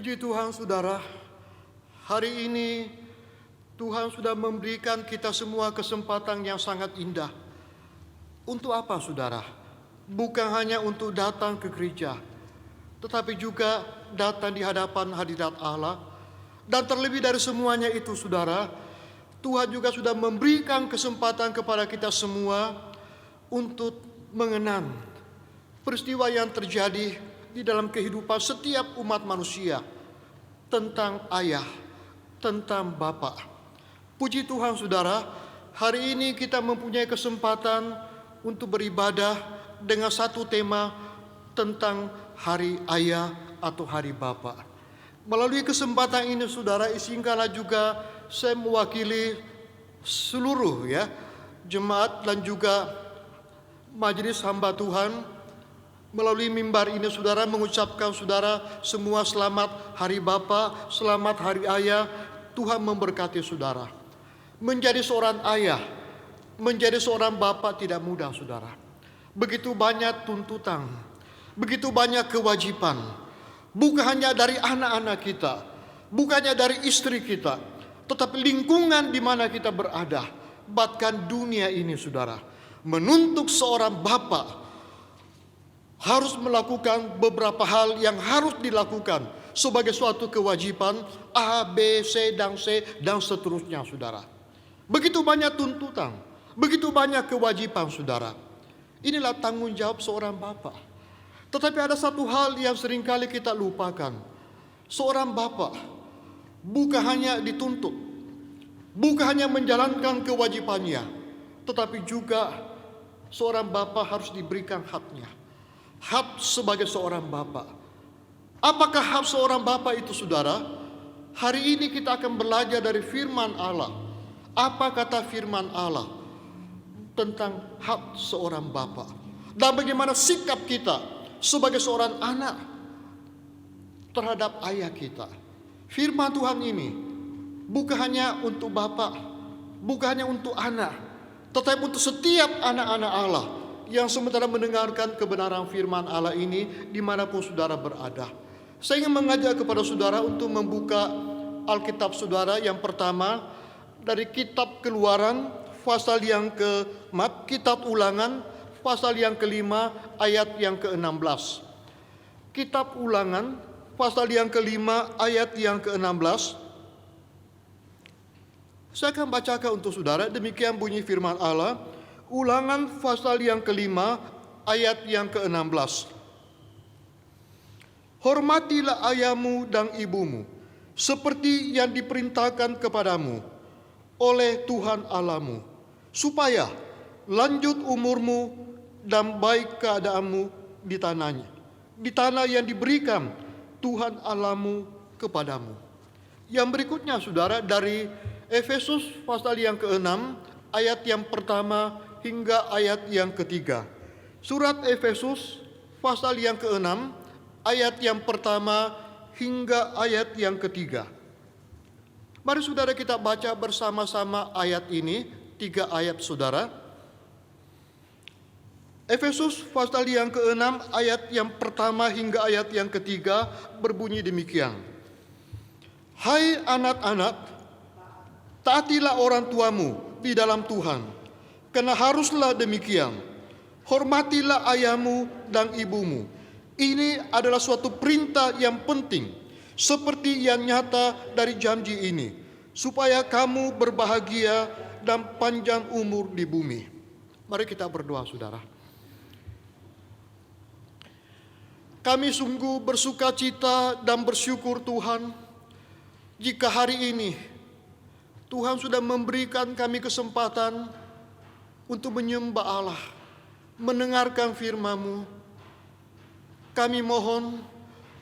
Puji Tuhan saudara, hari ini Tuhan sudah memberikan kita semua kesempatan yang sangat indah. Untuk apa saudara? Bukan hanya untuk datang ke gereja, tetapi juga datang di hadapan hadirat Allah. Dan terlebih dari semuanya itu saudara, Tuhan juga sudah memberikan kesempatan kepada kita semua untuk mengenang peristiwa yang terjadi di dalam kehidupan setiap umat manusia tentang ayah, tentang bapak. Puji Tuhan saudara, hari ini kita mempunyai kesempatan untuk beribadah dengan satu tema tentang hari ayah atau hari bapak. Melalui kesempatan ini saudara, izinkanlah juga saya mewakili seluruh jemaat dan juga majelis hamba Tuhan. Melalui mimbar ini saudara mengucapkan saudara semua selamat hari Bapa, selamat hari Ayah. Tuhan memberkati saudara. Menjadi seorang ayah, menjadi seorang bapak tidak mudah saudara. Begitu banyak tuntutan, begitu banyak kewajiban. Bukan hanya dari anak-anak kita, bukan hanya dari istri kita, tetapi lingkungan di mana kita berada, bahkan dunia ini saudara, menuntut seorang bapak harus melakukan beberapa hal yang harus dilakukan sebagai suatu kewajiban A, B, C, dan seterusnya saudara. Begitu banyak tuntutan, begitu banyak kewajiban saudara. Inilah tanggung jawab seorang bapak. Tetapi ada satu hal yang seringkali kita lupakan. Seorang bapak bukan hanya dituntut, bukan hanya menjalankan kewajibannya, tetapi juga seorang bapak harus diberikan haknya. Hak sebagai seorang bapak. Apakah hak seorang bapak itu saudara? Hari ini kita akan belajar dari firman Allah. Apa kata firman Allah tentang hak seorang bapak? Dan bagaimana sikap kita sebagai seorang anak terhadap ayah kita. Firman Tuhan ini bukan hanya untuk bapak, bukan hanya untuk anak, tetapi untuk setiap anak-anak Allah yang sementara mendengarkan kebenaran firman Allah ini dimanapun saudara berada. Saya ingin mengajak kepada saudara untuk membuka Alkitab saudara yang pertama dari kitab Keluaran pasal yang kitab Ulangan pasal yang kelima ayat yang ke-16. Kitab Ulangan pasal yang kelima ayat yang ke-16. Saya akan bacakan untuk saudara, demikian bunyi firman Allah. Ulangan pasal yang kelima ayat yang ke-16. Hormatilah ayahmu dan ibumu seperti yang diperintahkan kepadamu oleh Tuhan Allahmu, supaya lanjut umurmu dan baik keadaanmu di tanahnya, di tanah yang diberikan Tuhan Allahmu kepadamu. Yang berikutnya saudara dari Efesus pasal yang ke-6 ayat yang pertama hingga ayat yang ketiga. Surat Efesus pasal yang ke-6 ayat yang pertama hingga ayat yang ketiga. Mari saudara kita baca bersama-sama ayat ini, 3 ayat saudara. Efesus pasal yang ke-6 ayat yang pertama hingga ayat yang ketiga berbunyi demikian. Hai anak-anak, taatilah orang tuamu di dalam Tuhan, karena haruslah demikian. Hormatilah ayahmu dan ibumu. Ini adalah suatu perintah yang penting, seperti yang nyata dari janji ini, supaya kamu berbahagia dan panjang umur di bumi. Mari kita berdoa saudara. Kami sungguh bersuka cita dan bersyukur Tuhan, jika hari ini Tuhan sudah memberikan kami kesempatan untuk menyembah Allah, mendengarkan firman-Mu. Kami mohon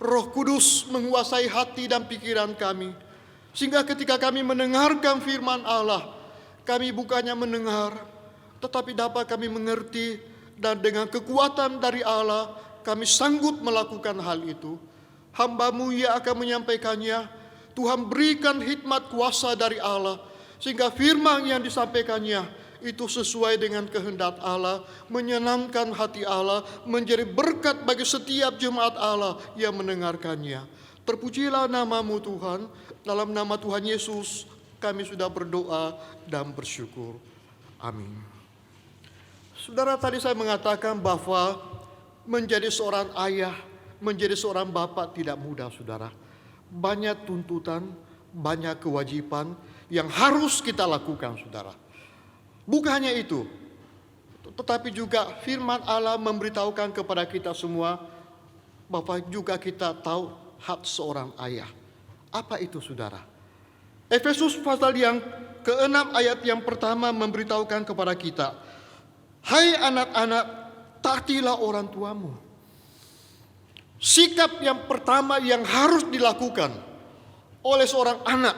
Roh Kudus menguasai hati dan pikiran kami, sehingga ketika kami mendengarkan firman Allah, kami bukannya mendengar, tetapi dapat kami mengerti, dan dengan kekuatan dari Allah, kami sanggup melakukan hal itu. Hamba-Mu yang akan menyampaikannya, Tuhan berikan hikmat kuasa dari Allah, sehingga firman yang disampaikannya itu sesuai dengan kehendak Allah, menyenangkan hati Allah, menjadi berkat bagi setiap jemaat Allah yang mendengarkannya. Terpujilah namamu Tuhan, dalam nama Tuhan Yesus kami sudah berdoa dan bersyukur. Amin. Saudara, tadi saya mengatakan bahwa menjadi seorang ayah, menjadi seorang bapak tidak mudah, saudara. Banyak tuntutan, banyak kewajiban yang harus kita lakukan, saudara. Bukan hanya itu, tetapi juga firman Allah memberitahukan kepada kita semua bahwa juga kita tahu hak seorang ayah. Apa itu, saudara? Efesus pasal yang ke-6 ayat yang pertama memberitahukan kepada kita, hai anak-anak, taatilah orang tuamu. Sikap yang pertama yang harus dilakukan oleh seorang anak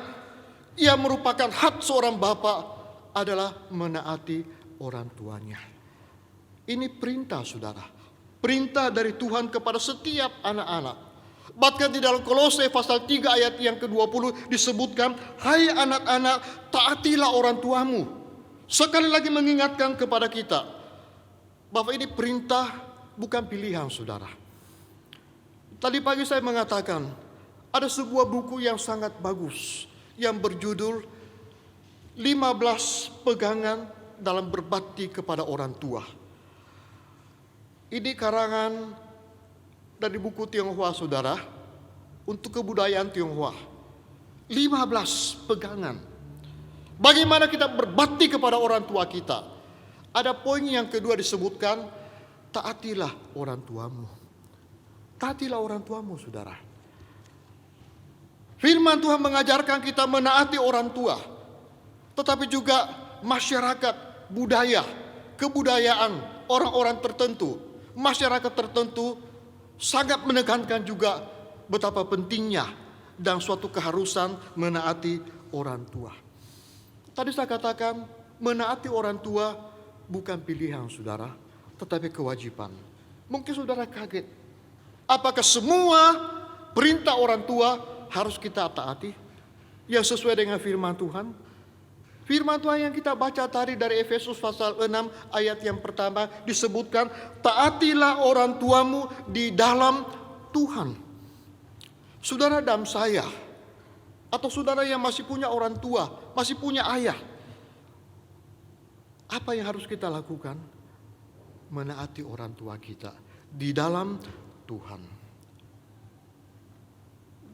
yang merupakan hak seorang bapak adalah menaati orang tuanya. Ini perintah, saudara. Perintah dari Tuhan kepada setiap anak-anak. Bahkan di dalam Kolose pasal 3 ayat yang ke-20 disebutkan, hai anak-anak, taatilah orang tuamu. Sekali lagi mengingatkan kepada kita bahwa ini perintah, bukan pilihan, saudara. Tadi pagi saya mengatakan ada sebuah buku yang sangat bagus yang berjudul 15 pegangan dalam berbakti kepada orang tua. Ini karangan dari buku Tionghoa, saudara, untuk kebudayaan Tionghoa. 15 pegangan. Bagaimana kita berbakti kepada orang tua kita. Ada poin yang kedua disebutkan, taatilah orang tuamu. Taatilah orang tuamu, saudara. Firman Tuhan mengajarkan kita menaati orang tua, tetapi juga masyarakat, budaya, kebudayaan orang-orang tertentu, masyarakat tertentu sangat menekankan juga betapa pentingnya dan suatu keharusan menaati orang tua. Tadi saya katakan menaati orang tua bukan pilihan, saudara, tetapi kewajiban. Mungkin saudara kaget, apakah semua perintah orang tua harus kita taati yang sesuai dengan firman Tuhan? Firman Tuhan yang kita baca tadi dari Efesus pasal 6 ayat yang pertama disebutkan, taatilah orang tuamu di dalam Tuhan. Saudara dan saya, atau saudara yang masih punya orang tua, masih punya ayah, apa yang harus kita lakukan? Menaati orang tua kita di dalam Tuhan.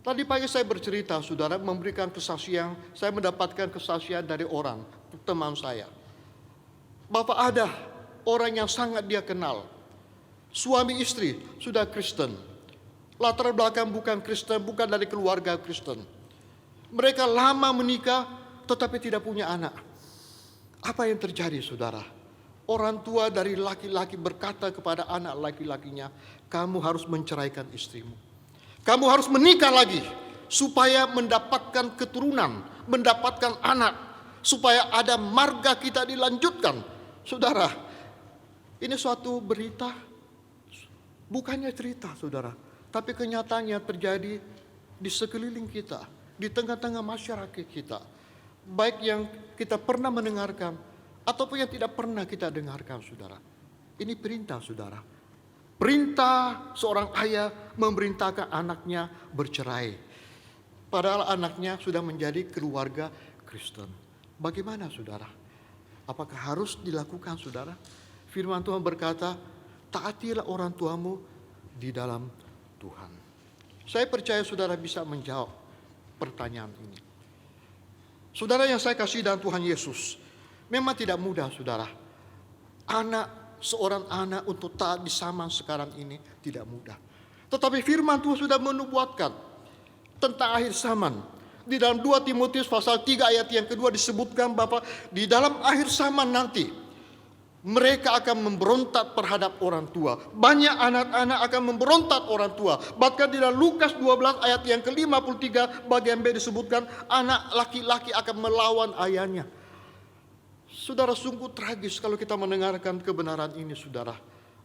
Tadi pagi saya bercerita, saudara, memberikan kesaksian. Saya mendapatkan kesaksian dari orang, teman saya, bahwa ada orang yang sangat dia kenal, suami istri sudah Kristen, latar belakang bukan Kristen, bukan dari keluarga Kristen. Mereka lama menikah tetapi tidak punya anak. Apa yang terjadi, saudara? Orang tua dari laki-laki berkata kepada anak laki-lakinya, kamu harus menceraikan istrimu. Kamu harus menikah lagi supaya mendapatkan keturunan, mendapatkan anak, supaya ada marga kita dilanjutkan. Saudara, ini suatu berita, bukannya cerita, saudara, tapi kenyataannya terjadi di sekeliling kita, di tengah-tengah masyarakat kita, baik yang kita pernah mendengarkan ataupun yang tidak pernah kita dengarkan, saudara. Ini perintah, saudara. Perintah seorang ayah memerintahkan anaknya bercerai, padahal anaknya sudah menjadi keluarga Kristen. Bagaimana, saudara? Apakah harus dilakukan, saudara? Firman Tuhan berkata, taatilah orang tuamu di dalam Tuhan. Saya percaya saudara bisa menjawab pertanyaan ini. Saudara yang saya kasih dalam Tuhan Yesus, memang tidak mudah, saudara. Seorang anak untuk taat di zaman sekarang ini tidak mudah. Tetapi firman Tuhan sudah menubuatkan tentang akhir zaman. Di dalam 2 Timotius pasal 3 ayat yang kedua disebutkan bahwa di dalam akhir zaman nanti mereka akan memberontak terhadap orang tua. Banyak anak-anak akan memberontak orang tua. Bahkan di dalam Lukas 12 ayat yang ke-53 bagian B disebutkan anak laki-laki akan melawan ayahnya. Saudara, sungguh tragis kalau kita mendengarkan kebenaran ini, saudara.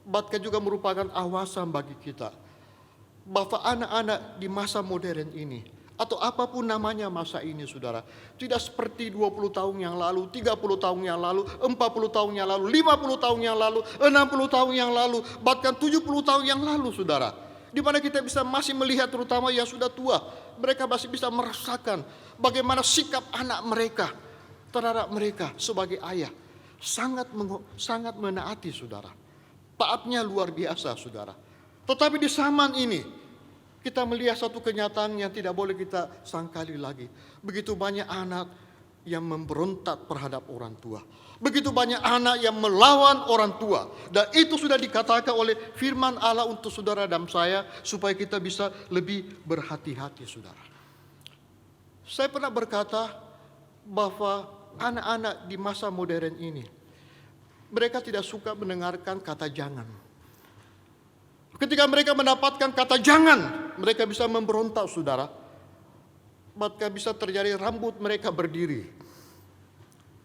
Bahkan juga merupakan awasan bagi kita bahwa anak-anak di masa modern ini, atau apapun namanya masa ini, saudara, tidak seperti 20 tahun yang lalu, 30 tahun yang lalu, 40 tahun yang lalu, 50 tahun yang lalu, 60 tahun yang lalu, bahkan 70 tahun yang lalu, saudara. Di mana kita bisa masih melihat, terutama yang sudah tua, mereka masih bisa merasakan bagaimana sikap anak mereka terhadap mereka sebagai ayah. Sangat menaati, saudara. Taatnya luar biasa, saudara. Tetapi di zaman ini, kita melihat satu kenyataan yang tidak boleh kita sangkali lagi. Begitu banyak anak yang memberontak terhadap orang tua. Begitu banyak anak yang melawan orang tua. Dan itu sudah dikatakan oleh firman Allah untuk saudara dan saya, supaya kita bisa lebih berhati-hati, saudara. Saya pernah berkata bahwa anak-anak di masa modern ini, mereka tidak suka mendengarkan kata jangan. Ketika mereka mendapatkan kata jangan, mereka bisa memberontak, saudara. Maka bisa terjadi rambut mereka berdiri.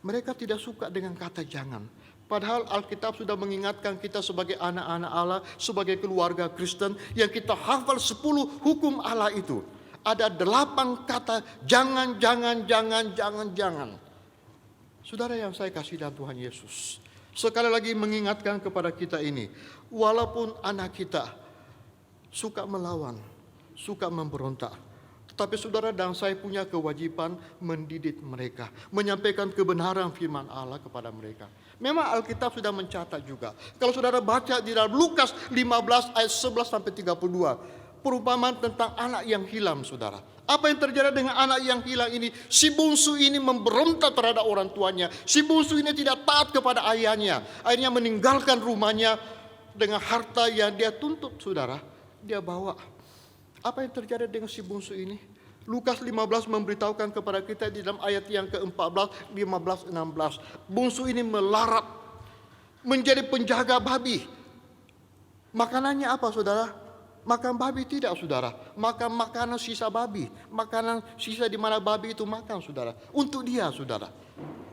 Mereka tidak suka dengan kata jangan. Padahal Alkitab sudah mengingatkan kita sebagai anak-anak Allah, sebagai keluarga Kristen, yang kita hafal 10 hukum Allah itu. Ada 8 kata jangan, jangan, jangan, jangan, jangan. Saudara yang saya kasih dalam Tuhan Yesus, sekali lagi mengingatkan kepada kita ini, walaupun anak kita suka melawan, suka memberontak, tetapi saudara dan saya punya kewajiban mendidik mereka, menyampaikan kebenaran firman Allah kepada mereka. Memang Alkitab sudah mencatat juga. Kalau saudara baca di dalam Lukas 15 ayat 11 sampai 32, perumpamaan tentang anak yang hilang, saudara. Apa yang terjadi dengan anak yang hilang ini? Si bungsu ini memberontak terhadap orang tuanya. Si bungsu ini tidak taat kepada ayahnya. Akhirnya meninggalkan rumahnya dengan harta yang dia tuntut, saudara. Dia bawa. Apa yang terjadi dengan si bungsu ini? Lukas 15 memberitahukan kepada kita di dalam ayat yang ke-14, 15, 16. Bungsu ini melarat menjadi penjaga babi. Makanannya apa, saudara? Makan babi tidak, saudara. Makan makanan sisa babi. Makanan sisa di mana babi itu makan, saudara. Untuk dia, saudara.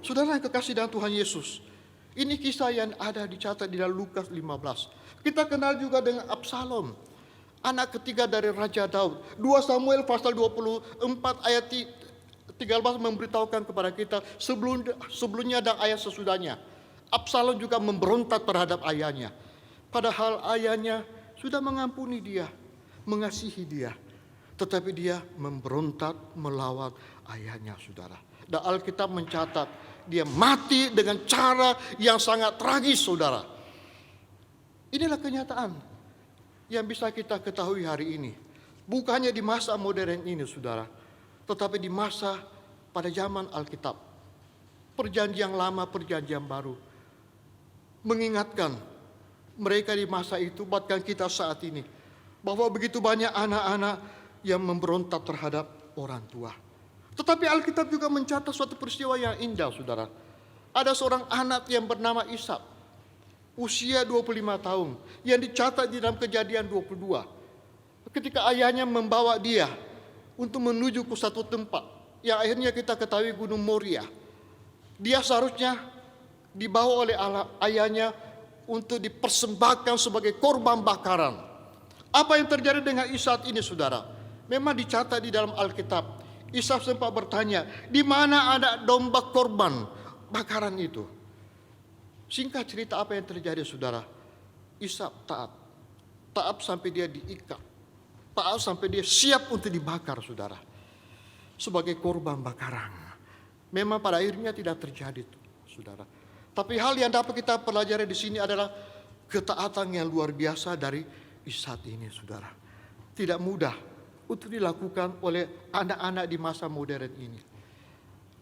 Saudara yang kekasih dalam Tuhan Yesus. Ini kisah yang ada dicatat di dalam Lukas 15. Kita kenal juga dengan Absalom, anak ketiga dari Raja Daud. 2 Samuel pasal 24 ayat 13 memberitahukan kepada kita sebelumnya dan ayat sesudahnya. Absalom juga memberontak terhadap ayahnya. Padahal ayahnya sudah mengampuni dia, mengasihi dia. Tetapi dia memberontak melawan ayahnya, saudara. Dan Alkitab mencatat dia mati dengan cara yang sangat tragis, saudara. Inilah kenyataan yang bisa kita ketahui hari ini. Bukannya di masa modern ini, saudara, tetapi di masa pada zaman Alkitab. Perjanjian lama, perjanjian baru. Mengingatkan mereka di masa itu, bahkan kita saat ini, bahwa begitu banyak anak-anak yang memberontak terhadap orang tua. Tetapi Alkitab juga mencatat suatu peristiwa yang indah, saudara. Ada seorang anak yang bernama Ishak, usia 25 tahun, yang dicatat di dalam Kejadian 22. Ketika ayahnya membawa dia untuk menuju ke satu tempat, yang akhirnya kita ketahui Gunung Moria. Dia seharusnya dibawa oleh ayahnya untuk dipersembahkan sebagai korban bakaran. Apa yang terjadi dengan Ishak ini, saudara? Memang dicatat di dalam Alkitab. Ishak sempat bertanya, di mana ada domba korban bakaran itu? Singkat cerita apa yang terjadi, saudara? Ishak taat. Taat sampai dia diikat. Taat sampai dia siap untuk dibakar, saudara. Sebagai korban bakaran. Memang pada akhirnya tidak terjadi, saudara. Tapi hal yang dapat kita pelajari di sini adalah ketaatan yang luar biasa dari Ishak ini, saudara. Tidak mudah untuk dilakukan oleh anak-anak di masa modern ini.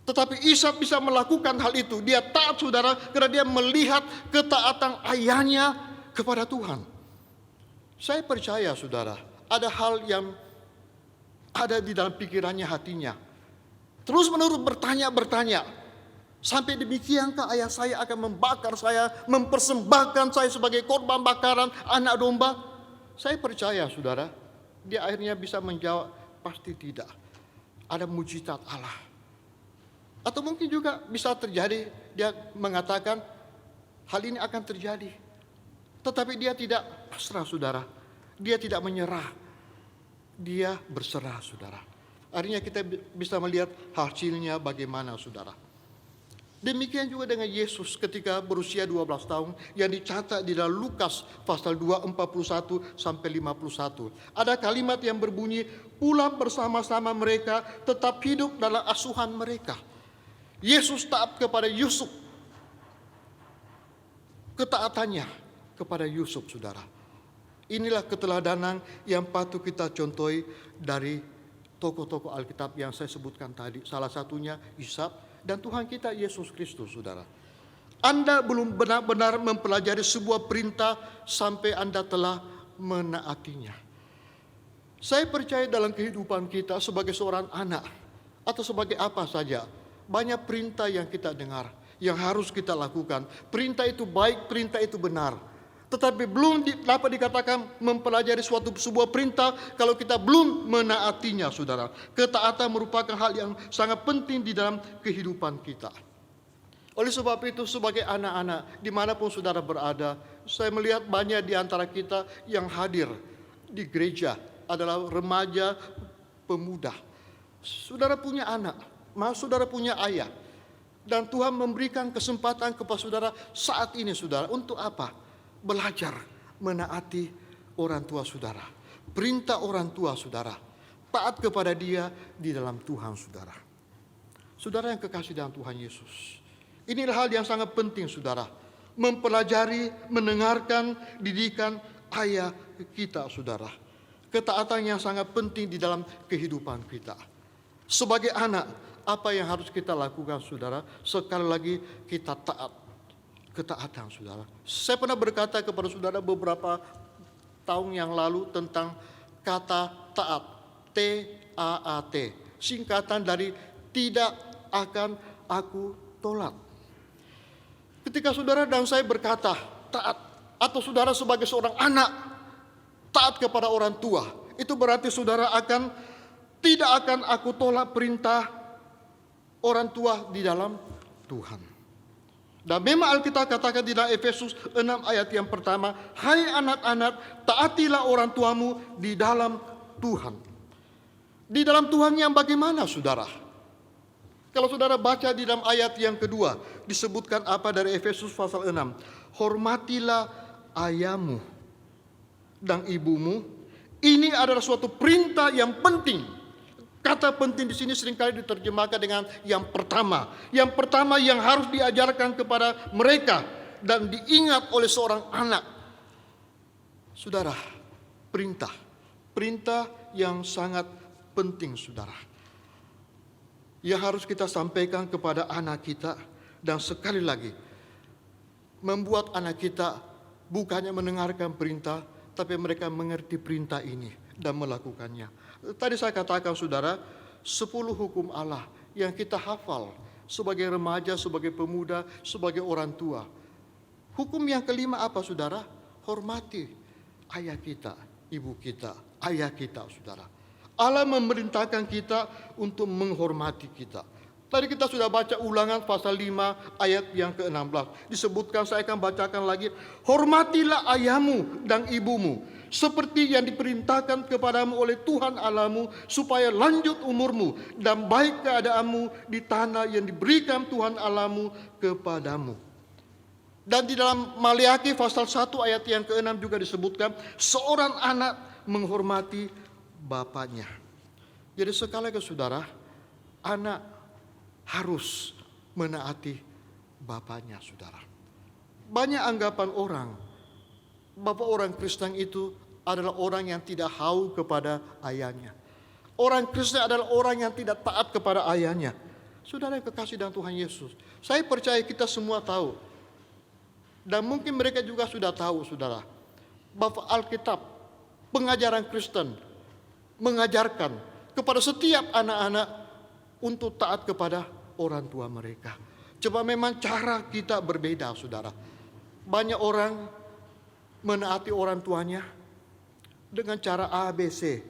Tetapi Ishak bisa melakukan hal itu. Dia taat, saudara, karena dia melihat ketaatan ayahnya kepada Tuhan. Saya percaya, saudara, ada hal yang ada di dalam pikirannya, hatinya. Terus menerus bertanya. Sampai demikiankah ayah saya akan membakar saya, mempersembahkan saya sebagai korban bakaran anak domba? Saya percaya, saudara, dia akhirnya bisa menjawab, pasti tidak. Ada mujizat Allah. Atau mungkin juga bisa terjadi, dia mengatakan hal ini akan terjadi. Tetapi dia tidak pasrah, saudara. Dia tidak menyerah. Dia berserah, saudara. Akhirnya kita bisa melihat hasilnya bagaimana, saudara. Demikian juga dengan Yesus ketika berusia 12 tahun yang dicatat di dalam Lukas pasal 2 41 sampai 51. Ada kalimat yang berbunyi, pulang bersama-sama mereka tetap hidup dalam asuhan mereka. Yesus taat kepada Yusuf. Ketaatannya kepada Yusuf, saudara. Inilah keteladanan yang patut kita contohi dari tokoh-tokoh Alkitab yang saya sebutkan tadi. Salah satunya Ishak dan Tuhan kita Yesus Kristus, saudara. Anda belum benar-benar mempelajari sebuah perintah sampai Anda telah menaatinya. Saya percaya dalam kehidupan kita sebagai seorang anak atau sebagai apa saja, banyak perintah yang kita dengar, yang harus kita lakukan. Perintah itu baik, perintah itu benar. Tetapi belum dapat dikatakan mempelajari sebuah perintah kalau kita belum menaatinya, saudara. Ketaatan merupakan hal yang sangat penting di dalam kehidupan kita. Oleh sebab itu, sebagai anak-anak, dimanapun saudara berada, saya melihat banyak di antara kita yang hadir di gereja adalah remaja, pemuda. Saudara punya anak, saudara punya ayah. Dan Tuhan memberikan kesempatan kepada saudara saat ini, saudara. Untuk apa? Belajar menaati orang tua saudara. Perintah orang tua saudara. Taat kepada dia di dalam Tuhan saudara. Saudara yang kekasih dalam Tuhan Yesus. Inilah hal yang sangat penting saudara. Mempelajari, mendengarkan didikan ayah kita saudara. Ketaatan yang sangat penting di dalam kehidupan kita. Sebagai anak, apa yang harus kita lakukan saudara? Sekali lagi kita taat. Ketaatan saudara. Saya pernah berkata kepada saudara beberapa tahun yang lalu tentang kata taat. T-A-A-T. Singkatan dari tidak akan aku tolak. Ketika saudara dan saya berkata taat, atau saudara sebagai seorang anak taat kepada orang tua, itu berarti saudara tidak akan aku tolak perintah orang tua di dalam Tuhan. Dan memang Alkitab katakan di dalam Efesus 6 ayat yang pertama, hai anak-anak, taatilah orang tuamu di dalam Tuhan. Di dalam Tuhan yang bagaimana, saudara? Kalau saudara baca di dalam ayat yang kedua, disebutkan apa dari Efesus pasal 6? Hormatilah ayahmu dan ibumu. Ini adalah suatu perintah yang penting. Kata penting di sini seringkali diterjemahkan dengan yang pertama. Yang pertama yang harus diajarkan kepada mereka dan diingat oleh seorang anak. Saudara, perintah yang sangat penting saudara. Yang harus kita sampaikan kepada anak kita dan sekali lagi membuat anak kita bukannya mendengarkan perintah, tapi mereka mengerti perintah ini dan melakukannya. Tadi saya katakan saudara, 10 hukum Allah yang kita hafal sebagai remaja, sebagai pemuda, sebagai orang tua. Hukum yang kelima apa saudara? Hormati ayah kita, ibu kita, ayah kita saudara. Allah memerintahkan kita untuk menghormati kita. Tadi kita sudah baca Ulangan pasal 5 ayat yang ke-16. Disebutkan, saya akan bacakan lagi. Hormatilah ayahmu dan ibumu, seperti yang diperintahkan kepadamu oleh Tuhan Allahmu, supaya lanjut umurmu dan baik keadaanmu di tanah yang diberikan Tuhan Allahmu kepadamu. Dan di dalam Maliaki pasal 1 ayat yang ke-6 juga disebutkan, seorang anak menghormati bapaknya. Jadi sekali lagi saudara, anak harus menaati bapaknya saudara. Banyak anggapan orang, bapak orang Kristen itu adalah orang yang tidak haus kepada ayahnya. Orang Kristen adalah orang yang tidak taat kepada ayahnya. Saudara yang kekasih dalam Tuhan Yesus, saya percaya kita semua tahu. Dan mungkin mereka juga sudah tahu saudara, bahwa Alkitab, pengajaran Kristen mengajarkan kepada setiap anak-anak untuk taat kepada orang tua mereka. Coba memang cara kita berbeda saudara. Banyak orang menaati orang tuanya dengan cara A, B, C.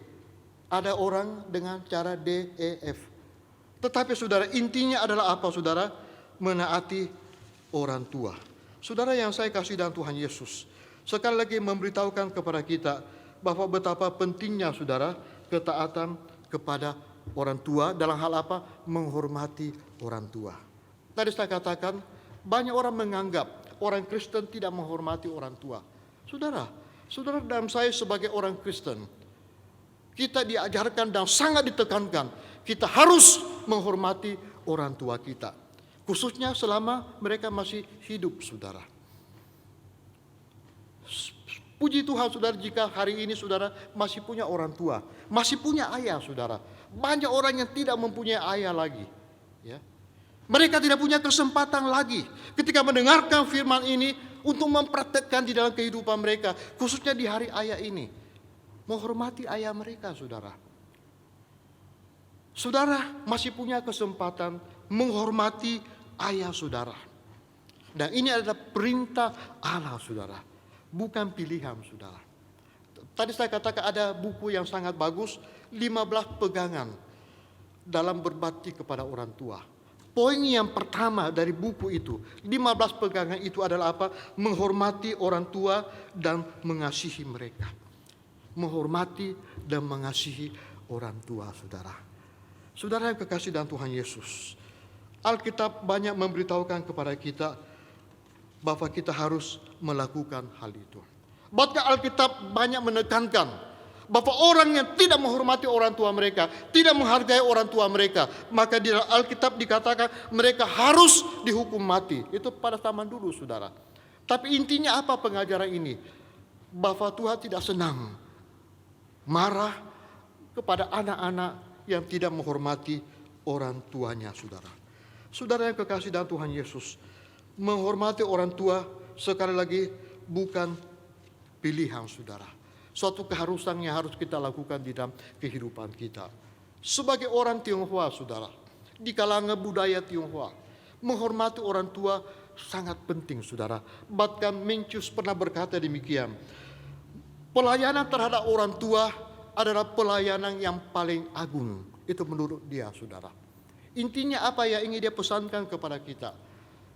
Ada orang dengan cara D, E, F. Tetapi saudara, intinya adalah apa saudara? Menaati orang tua. Saudara yang saya kasih dalam Tuhan Yesus, sekali lagi memberitahukan kepada kita bahwa betapa pentingnya saudara ketaatan kepada orang tua dalam hal apa? Menghormati orang tua. Tadi saya katakan, banyak orang menganggap orang Kristen tidak menghormati orang tua. Saudara dan saya sebagai orang Kristen, kita diajarkan dan sangat ditekankan, kita harus menghormati orang tua kita. Khususnya selama mereka masih hidup, saudara. Puji Tuhan, saudara, jika hari ini saudara masih punya orang tua, masih punya ayah, saudara. Banyak orang yang tidak mempunyai ayah lagi. Ya. Mereka tidak punya kesempatan lagi ketika mendengarkan firman ini untuk mempraktekkan di dalam kehidupan mereka, khususnya di hari ayah ini. Menghormati ayah mereka, saudara. Saudara masih punya kesempatan menghormati ayah saudara. Dan ini adalah perintah Allah, saudara. Bukan pilihan, saudara. Tadi saya katakan ada buku yang sangat bagus, 15 pegangan dalam berbakti kepada orang tua. Poin yang pertama dari buku itu, 15 pegangan itu adalah apa? Menghormati orang tua dan mengasihi mereka. Menghormati dan mengasihi orang tua, saudara. Saudara yang kekasih dalam Tuhan Yesus, Alkitab banyak memberitahukan kepada kita bahwa kita harus melakukan hal itu. Bahkan Alkitab banyak menekankan bahwa orang yang tidak menghormati orang tua mereka, tidak menghargai orang tua mereka, maka di Alkitab dikatakan mereka harus dihukum mati. Itu pada zaman dulu, saudara. Tapi intinya apa pengajaran ini? Bahwa Tuhan tidak senang marah kepada anak-anak yang tidak menghormati orang tuanya, saudara. Saudara yang kekasih dalam Tuhan Yesus, menghormati orang tua sekali lagi bukan pilihan, saudara. Suatu keharusan yang harus kita lakukan di dalam kehidupan kita. Sebagai orang Tionghoa, saudara, di kalangan budaya Tionghoa, menghormati orang tua sangat penting, saudara. Bahkan Mencius pernah berkata demikian, pelayanan terhadap orang tua adalah pelayanan yang paling agung. Itu menurut dia, saudara. Intinya apa yang ingin dia pesankan kepada kita?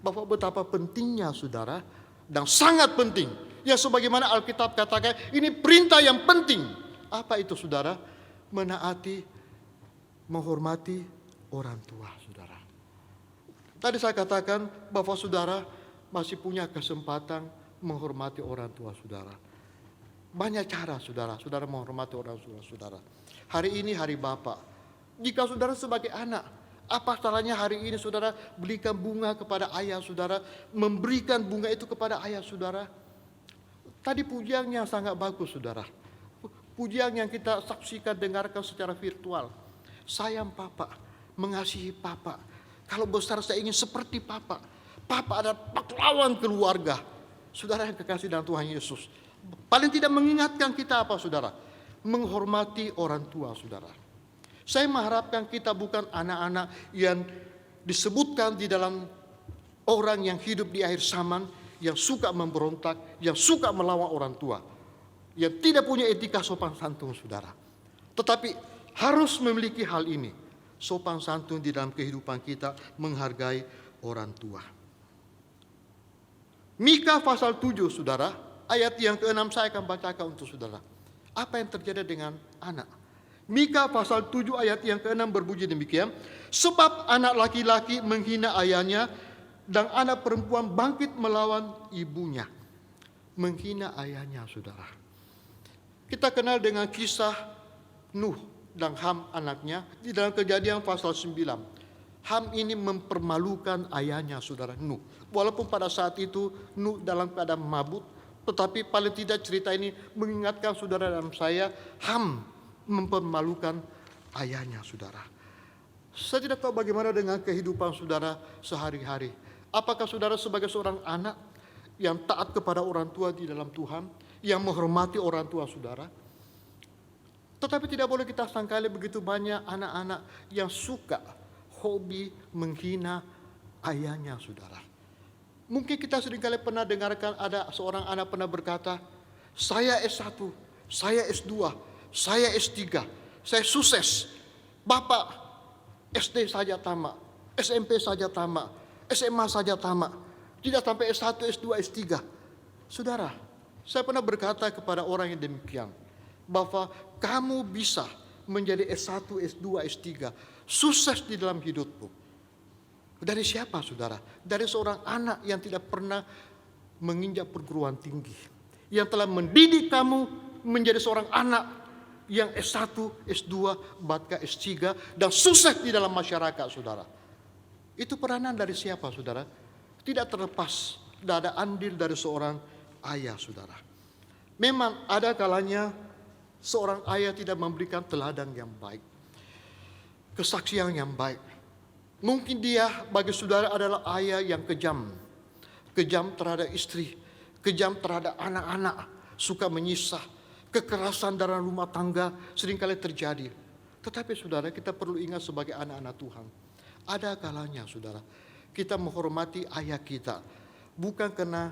Bahwa betapa pentingnya, saudara, dan sangat penting. Ya sebagaimana Alkitab katakan, ini perintah yang penting. Apa itu, saudara? Menaati, menghormati orang tua, saudara. Tadi saya katakan bahwa saudara masih punya kesempatan menghormati orang tua, saudara. Banyak cara, saudara menghormati orang tua, saudara. Hari ini hari Bapa. Jika saudara sebagai anak, apa salahnya hari ini saudara belikan bunga kepada ayah saudara, memberikan bunga itu kepada ayah saudara? Tadi pujian yang sangat bagus, saudara. Pujian yang kita saksikan, dengarkan secara virtual. Sayang Papa, mengasihi Papa. Kalau besar saya ingin seperti Papa. Papa adalah pahlawan keluarga. Saudara yang kekasih dalam Tuhan Yesus, paling tidak mengingatkan kita apa, saudara? Menghormati orang tua, saudara. Saya mengharapkan kita bukan anak-anak yang disebutkan di dalam orang yang hidup di akhir zaman, yang suka memberontak, yang suka melawan orang tua, yang tidak punya etika sopan santun, saudara. Tetapi harus memiliki hal ini, sopan santun di dalam kehidupan kita, menghargai orang tua. Mika pasal 7, saudara, ayat yang ke-6 saya akan bacakan untuk saudara. Apa yang terjadi dengan anak? Mika pasal 7 ayat yang ke-6 berbunyi demikian. Sebab anak laki-laki menghina ayahnya dan anak perempuan bangkit melawan ibunya. Menghina ayahnya, saudara. Kita kenal dengan kisah Nuh dan Ham anaknya di dalam Kejadian pasal 9. Ham ini mempermalukan ayahnya, saudara, Nuh. Walaupun pada saat itu Nuh dalam keadaan mabuk, tetapi paling tidak cerita ini mengingatkan saudara dan saya, Ham mempermalukan ayahnya, saudara. Saya tidak tahu bagaimana dengan kehidupan saudara sehari-hari. Apakah saudara sebagai seorang anak yang taat kepada orang tua di dalam Tuhan, yang menghormati orang tua saudara? Tetapi tidak boleh kita sangkali begitu banyak anak-anak yang suka hobi menghina ayahnya, saudara. Mungkin kita seringkali pernah dengarkan ada seorang anak pernah berkata, saya S1, saya S2, saya S3, saya sukses. Bapak SD saja tamat, SMP saja tamat, SMA saja tamat, tidak sampai S1, S2, S3. Saudara, saya pernah berkata kepada orang yang demikian, bahwa kamu bisa menjadi S1, S2, S3, sukses di dalam hidupmu. Dari siapa saudara? Dari seorang anak yang tidak pernah menginjak perguruan tinggi. Yang telah mendidik kamu menjadi seorang anak yang S1, S2, bahkan S3 dan sukses di dalam masyarakat saudara. Itu peranan dari siapa saudara? Tidak terlepas, tidak ada andil dari seorang ayah saudara. Memang ada kalanya seorang ayah tidak memberikan teladan yang baik, kesaksian yang baik. Mungkin dia bagi saudara adalah ayah yang kejam. Kejam terhadap istri, kejam terhadap anak-anak, suka menyisah, kekerasan dalam rumah tangga seringkali terjadi. Tetapi saudara, kita perlu ingat sebagai anak-anak Tuhan, ada kalanya saudara, kita menghormati ayah kita, bukan karena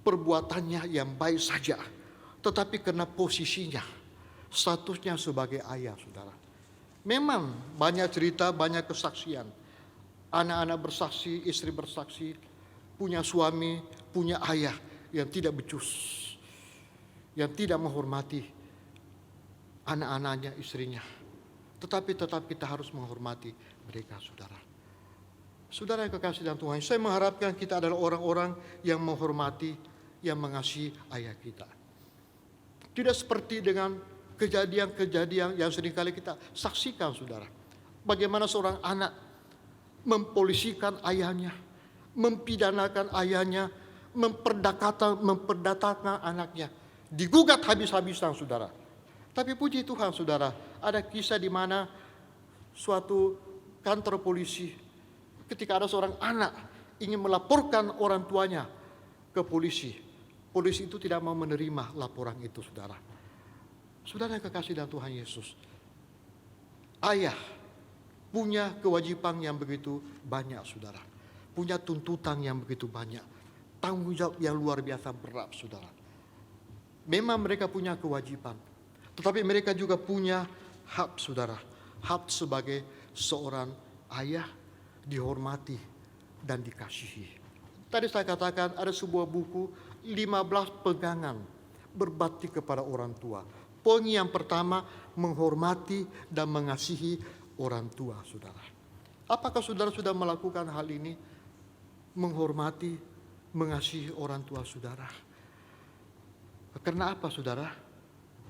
perbuatannya yang baik saja, tetapi karena posisinya, statusnya sebagai ayah saudara. Memang banyak cerita, banyak kesaksian. Anak-anak bersaksi, istri bersaksi, punya suami, punya ayah yang tidak becus, yang tidak menghormati anak-anaknya, istrinya. Tetapi tetap kita harus menghormati mereka saudara. Saudara yang kekasih dalam Tuhan, saya mengharapkan kita adalah orang-orang yang menghormati, yang mengasihi ayah kita. Tidak seperti dengan kejadian-kejadian yang seringkali kita saksikan saudara. Bagaimana seorang anak mempolisikan ayahnya, mempidanakan ayahnya, memperdatakan anaknya, digugat habis-habisan saudara. Tapi puji Tuhan saudara, ada kisah di mana suatu kantor polisi, ketika ada seorang anak ingin melaporkan orang tuanya ke polisi, polisi itu tidak mau menerima laporan itu saudara. Saudara yang kekasih dalam Tuhan Yesus, ayah punya kewajiban yang begitu banyak saudara, punya tuntutan yang begitu banyak, tanggung jawab yang luar biasa berat saudara. Memang mereka punya kewajiban, tetapi mereka juga punya hak saudara, hak sebagai seorang ayah dihormati dan dikasihi. Tadi saya katakan ada sebuah buku 15 pegangan berbakti kepada orang tua. Poin yang pertama, menghormati dan mengasihi orang tua saudara. Apakah saudara sudah melakukan hal ini? Menghormati, mengasihi orang tua saudara. Karena apa saudara?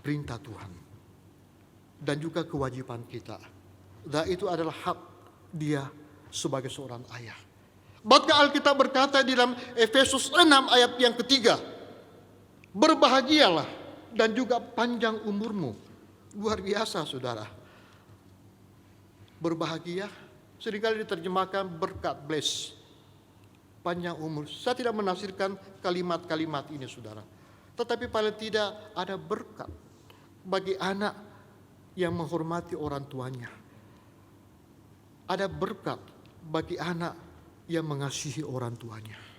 Perintah Tuhan. Dan juga kewajiban kita. Dan itu adalah hak dia sebagai seorang ayah. Bahkan Alkitab berkata di dalam Efesus 6 ayat yang ketiga, berbahagialah dan juga panjang umurmu. Luar biasa saudara. Berbahagia seringkali diterjemahkan berkat, bless, panjang umur. Saya tidak menafsirkan kalimat-kalimat ini saudara, tetapi paling tidak ada berkat bagi anak yang menghormati orang tuanya. Ada berkat bagi anak yang mengasihi orang tuanya.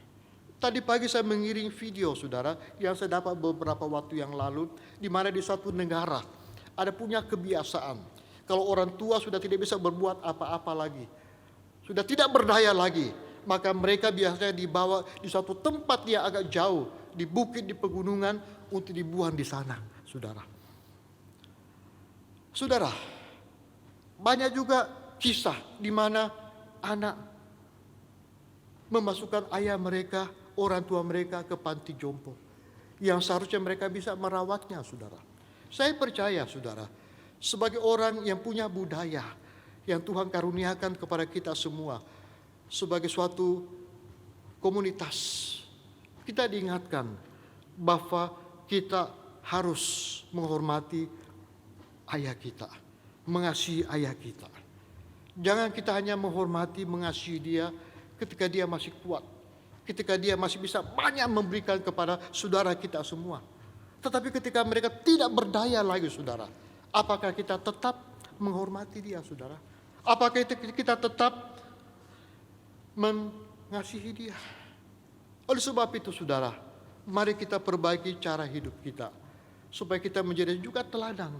Tadi pagi saya mengiring video saudara yang saya dapat beberapa waktu yang lalu, di mana di suatu negara ada punya kebiasaan, kalau orang tua sudah tidak bisa berbuat apa-apa lagi, sudah tidak berdaya lagi, maka mereka biasanya dibawa di suatu tempat yang agak jauh, di bukit, di pegunungan, untuk dibuang di sana saudara. Saudara, banyak juga kisah di mana anak memasukkan ayah mereka, orang tua mereka ke panti jompo, yang seharusnya mereka bisa merawatnya saudara. Saya percaya saudara, sebagai orang yang punya budaya yang Tuhan karuniakan kepada kita semua, sebagai suatu komunitas, kita diingatkan bahwa kita harus menghormati ayah kita, mengasihi ayah kita. Jangan kita hanya menghormati, mengasihi dia ketika dia masih kuat, ketika dia masih bisa banyak memberikan kepada saudara kita semua. Tetapi ketika mereka tidak berdaya lagi saudara, apakah kita tetap menghormati dia saudara? Apakah kita tetap mengasihi dia? Oleh sebab itu saudara, mari kita perbaiki cara hidup kita, supaya kita menjadi juga teladan.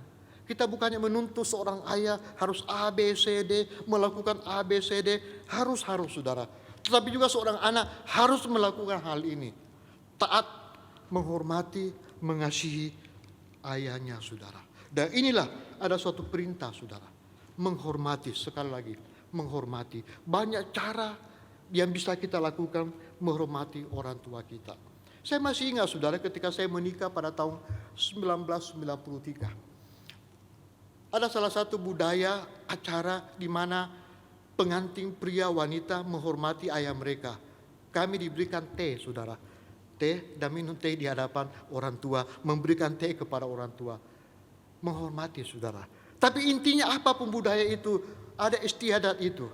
Kita bukannya menuntut seorang ayah harus A, B, C, D, melakukan A, B, C, D, harus saudara. Tetapi juga seorang anak harus melakukan hal ini. Taat, menghormati, mengasihi ayahnya saudara. Dan inilah ada suatu perintah saudara. Menghormati, sekali lagi, menghormati. Banyak cara yang bisa kita lakukan menghormati orang tua kita. Saya masih ingat saudara ketika saya menikah pada tahun 1993. Ada salah satu budaya acara di mana pengantin pria wanita menghormati ayah mereka. Kami diberikan teh saudara. Teh dan minum teh di hadapan orang tua. Memberikan teh kepada orang tua. Menghormati saudara. Tapi intinya apapun budaya itu, ada istiadat itu.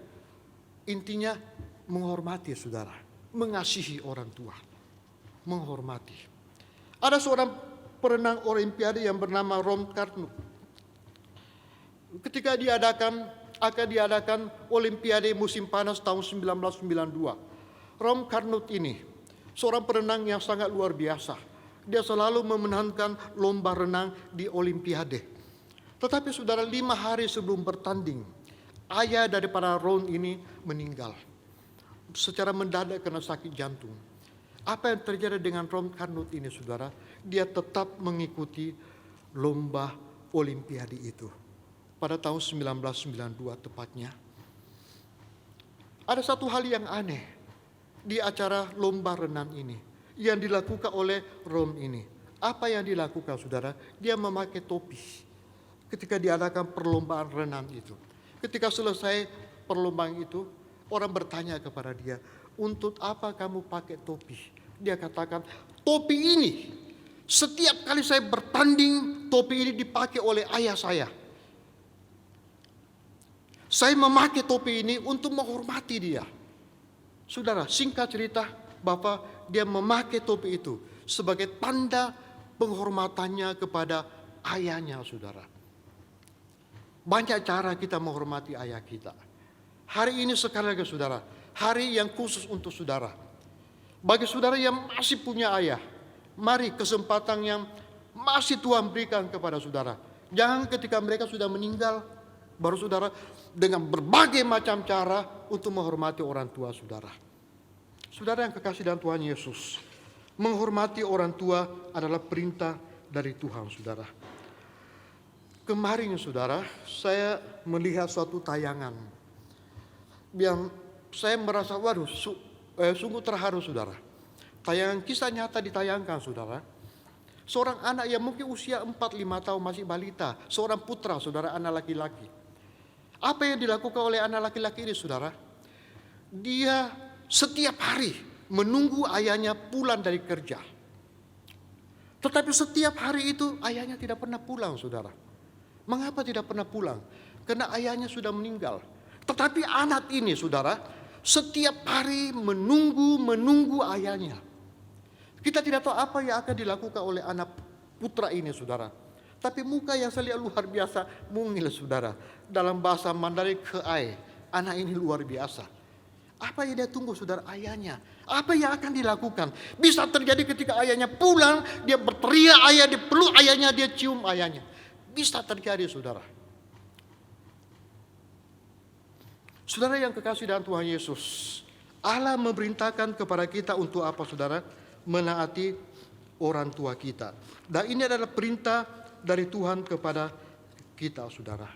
Intinya menghormati saudara. Mengasihi orang tua. Menghormati. Ada seorang perenang olimpiade yang bernama Ron Carnot. Ketika akan diadakan olimpiade musim panas tahun 1992. Ron Carnot ini seorang perenang yang sangat luar biasa. Dia selalu memenangkan lomba renang di olimpiade. Tetapi saudara, 5 hari sebelum bertanding, ayah daripada Ron ini meninggal secara mendadak karena sakit jantung. Apa yang terjadi dengan Ron Carnot ini saudara? Dia tetap mengikuti lomba olimpiade itu. Pada tahun 1992 tepatnya. Ada satu hal yang aneh di acara lomba renang ini yang dilakukan oleh Ron ini. Apa yang dilakukan saudara? Dia memakai topi ketika diadakan perlombaan renang itu. Ketika selesai perlombaan itu, orang bertanya kepada dia, untuk apa kamu pakai topi? Dia katakan, topi ini setiap kali saya bertanding, topi ini dipakai oleh ayah saya. Saya memakai topi ini untuk menghormati dia. Saudara, singkat cerita, Bapak, dia memakai topi itu sebagai tanda penghormatannya kepada ayahnya, saudara. Banyak cara kita menghormati ayah kita. Hari ini sekali lagi saudara, hari yang khusus untuk saudara. Bagi saudara yang masih punya ayah, mari kesempatan yang masih Tuhan berikan kepada saudara. Jangan ketika mereka sudah meninggal, baru saudara dengan berbagai macam cara untuk menghormati orang tua saudara. Saudara yang kekasih dalam Tuhan Yesus, menghormati orang tua adalah perintah dari Tuhan saudara. Kemarin saudara, saya melihat suatu tayangan yang saya merasa sungguh terharu saudara. Tayangan kisah nyata ditayangkan saudara. Seorang anak yang mungkin usia 4-5 tahun masih balita. Seorang putra saudara, anak laki-laki. Apa yang dilakukan oleh anak laki-laki ini saudara? Dia setiap hari menunggu ayahnya pulang dari kerja. Tetapi setiap hari itu ayahnya tidak pernah pulang saudara. Mengapa tidak pernah pulang? Karena ayahnya sudah meninggal. Tetapi anak ini saudara, setiap hari menunggu ayahnya. Kita tidak tahu apa yang akan dilakukan oleh anak putra ini saudara. Tapi muka yang saya lihat luar biasa, mungil saudara. Dalam bahasa Mandarin keai, anak ini luar biasa. Apa yang dia tunggu saudara? Ayahnya. Apa yang akan dilakukan? Bisa terjadi ketika ayahnya pulang, dia berteriak ayah, dia peluk ayahnya, dia cium ayahnya. Bisa terjadi saudara. Saudara yang kekasih dalam Tuhan Yesus, Allah memerintahkan kepada kita untuk apa saudara? Menaati orang tua kita. Dan ini adalah perintah dari Tuhan kepada kita saudara.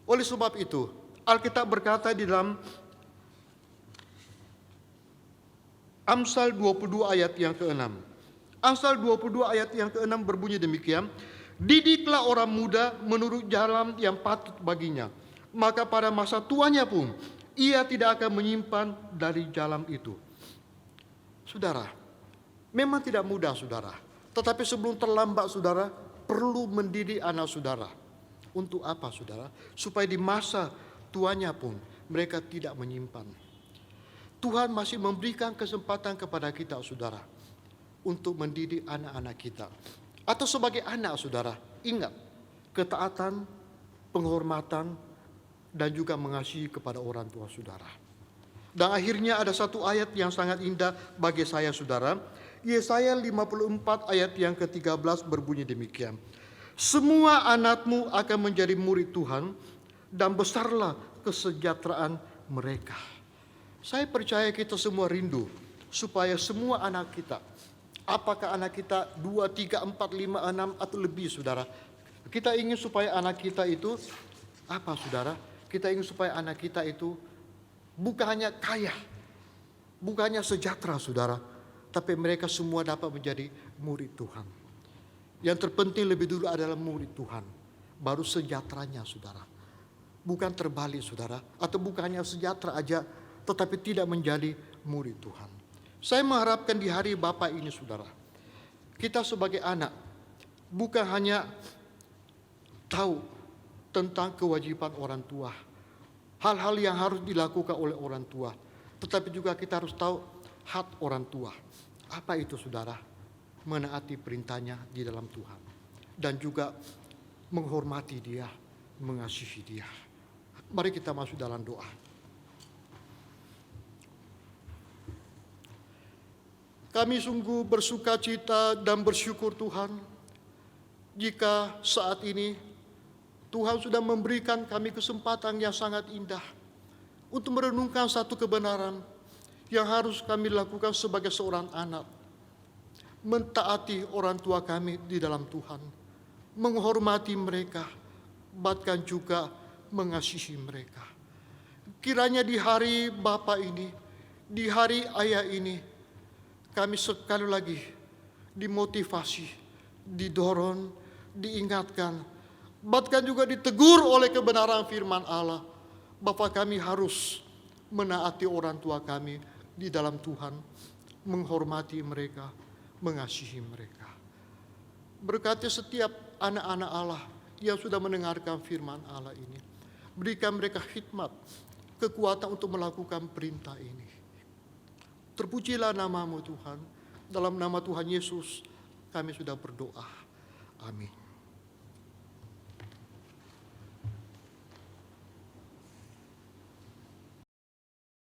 Oleh sebab itu, Alkitab berkata di dalam Amsal 22 ayat yang ke-6. Amsal 22 ayat yang ke-6 berbunyi demikian. Didiklah orang muda menurut jalan yang patut baginya. Maka pada masa tuanya pun ia tidak akan menyimpan dari jalan itu. Saudara, memang tidak mudah saudara. Tetapi sebelum terlambat saudara, perlu mendidik anak saudara. Untuk apa saudara? Supaya di masa tuanya pun mereka tidak menyimpan. Tuhan masih memberikan kesempatan kepada kita saudara. Untuk mendidik anak-anak kita. Atau sebagai anak saudara, ingat ketaatan, penghormatan, dan juga mengasihi kepada orang tua saudara. Dan akhirnya ada satu ayat yang sangat indah bagi saya saudara. Yesaya 54 ayat yang ke-13 berbunyi demikian. Semua anakmu akan menjadi murid Tuhan dan besarlah kesejahteraan mereka. Saya percaya kita semua rindu supaya semua anak kita, apakah anak kita 2, 3, 4, 5, 6 atau lebih saudara. Kita ingin supaya anak kita itu apa saudara? Kita ingin supaya anak kita itu bukan hanya kaya, bukan hanya sejahtera saudara, tapi mereka semua dapat menjadi murid Tuhan. Yang terpenting lebih dulu adalah murid Tuhan, baru sejahteranya saudara. Bukan terbalik saudara, atau bukan hanya sejahtera aja, tetapi tidak menjadi murid Tuhan. Saya mengharapkan di hari Bapa ini saudara, kita sebagai anak bukan hanya tahu tentang kewajiban orang tua, hal-hal yang harus dilakukan oleh orang tua, tetapi juga kita harus tahu hak orang tua. Apa itu saudara? Menaati perintahnya di dalam Tuhan, dan juga menghormati dia, mengasihi dia. Mari kita masuk dalam doa. Kami sungguh bersuka cita dan bersyukur Tuhan, jika saat ini Tuhan sudah memberikan kami kesempatan yang sangat indah untuk merenungkan satu kebenaran yang harus kami lakukan sebagai seorang anak. Mentaati orang tua kami di dalam Tuhan, menghormati mereka, bahkan juga mengasihi mereka. Kiranya di hari Bapa ini, di hari Ayah ini, kami sekali lagi dimotivasi, didorong, diingatkan, bahkan juga ditegur oleh kebenaran firman Allah, bahwa kami harus menaati orang tua kami di dalam Tuhan, menghormati mereka, mengasihi mereka. Berkati setiap anak-anak Allah yang sudah mendengarkan firman Allah ini. Berikan mereka hikmat, kekuatan untuk melakukan perintah ini. Terpujilah namamu Tuhan. Dalam nama Tuhan Yesus kami sudah berdoa. Amin.